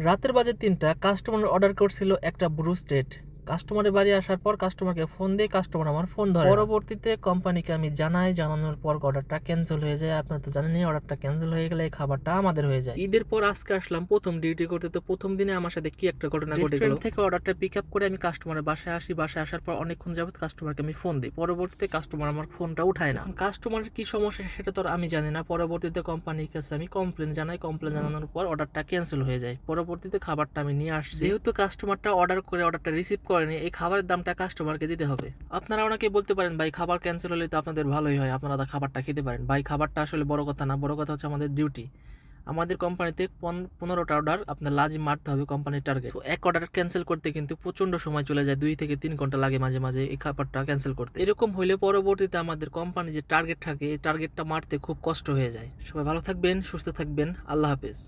রাতের বাজে ৩টা, কাস্টমার অর্ডার করছিল একটা ব্রুস্টেড। কাস্টমারের বাড়ি আসার পর কাস্টমারকে ফোন দিয়ে কাস্টমার আমার ফোন ধরে না। পরবর্তীতে কোম্পানিকে আমি জানাই, জানানোর পর অর্ডারটা ক্যান্সেল হয়ে যায়। আপনারা তো জানেনই, অর্ডারটা ক্যান্সেল হয়ে গেলে এই খাবারটা আমাদের হয়ে যায়। ঈদের পর আজকে আসলাম প্রথম ডিউটি করতে, তো প্রথম দিনে আমার সাথে কি একটা ঘটনা ঘটে গেল। রেস্টুরেন্ট থেকে অর্ডারটা পিক আপ করে আমি কাস্টমারের বাসায় আসি। বাসায় আসার পর অনেকক্ষণ যাবত কাস্টমারকে আমি ফোন দিই। পরবর্তীতে কাস্টমার আমার ফোনটা উঠায় না। কাস্টমারের কি সমস্যা সেটা তো আর আমি জানি না। পরবর্তীতে কোম্পানির কাছে আমি কমপ্লেন জানাই। কমপ্লেন জানানোর পর অর্ডারটা ক্যান্সেল হয়ে যায়। পরবর্তীতে খাবারটা আমি নিয়ে আসছি। যেহেতু কাস্টমারটা অর্ডার করে অর্ডারটা রিসিভ করেনি, এই খাবারের দামটা কাস্টমারকে দিতে হবে। আপনারা অনেকে বলতে পারেন, ভাই খাবার ক্যান্সেল হলে তো আপনাদের ভালোই হয়, আপনারা খাবারটা খেতে পারেন। ভাই খাবারটা আসলে বড় কথা না, বড় কথা হচ্ছে আমাদের ডিউটি। আমাদের কোম্পানিতে 15টা অর্ডার আপনার লাজিম মারতে হবে, কোম্পানির টার্গেট। তো এক অর্ডার ক্যান্সেল করতে কিন্তু প্রচন্ড সময় চলে যায়, 2 থেকে 3 ঘন্টা লাগে মাঝে মাঝে এই খাবারটা ক্যান্সেল করতে। এরকম হইলে পরবর্তীতে আমাদের কোম্পানি যে টার্গেট থাকে, এই টার্গেটটা মারতে খুব কষ্ট হয়ে যায়। সবাই ভালো থাকবেন, সুস্থ থাকবেন, আল্লাহ হাফেজ।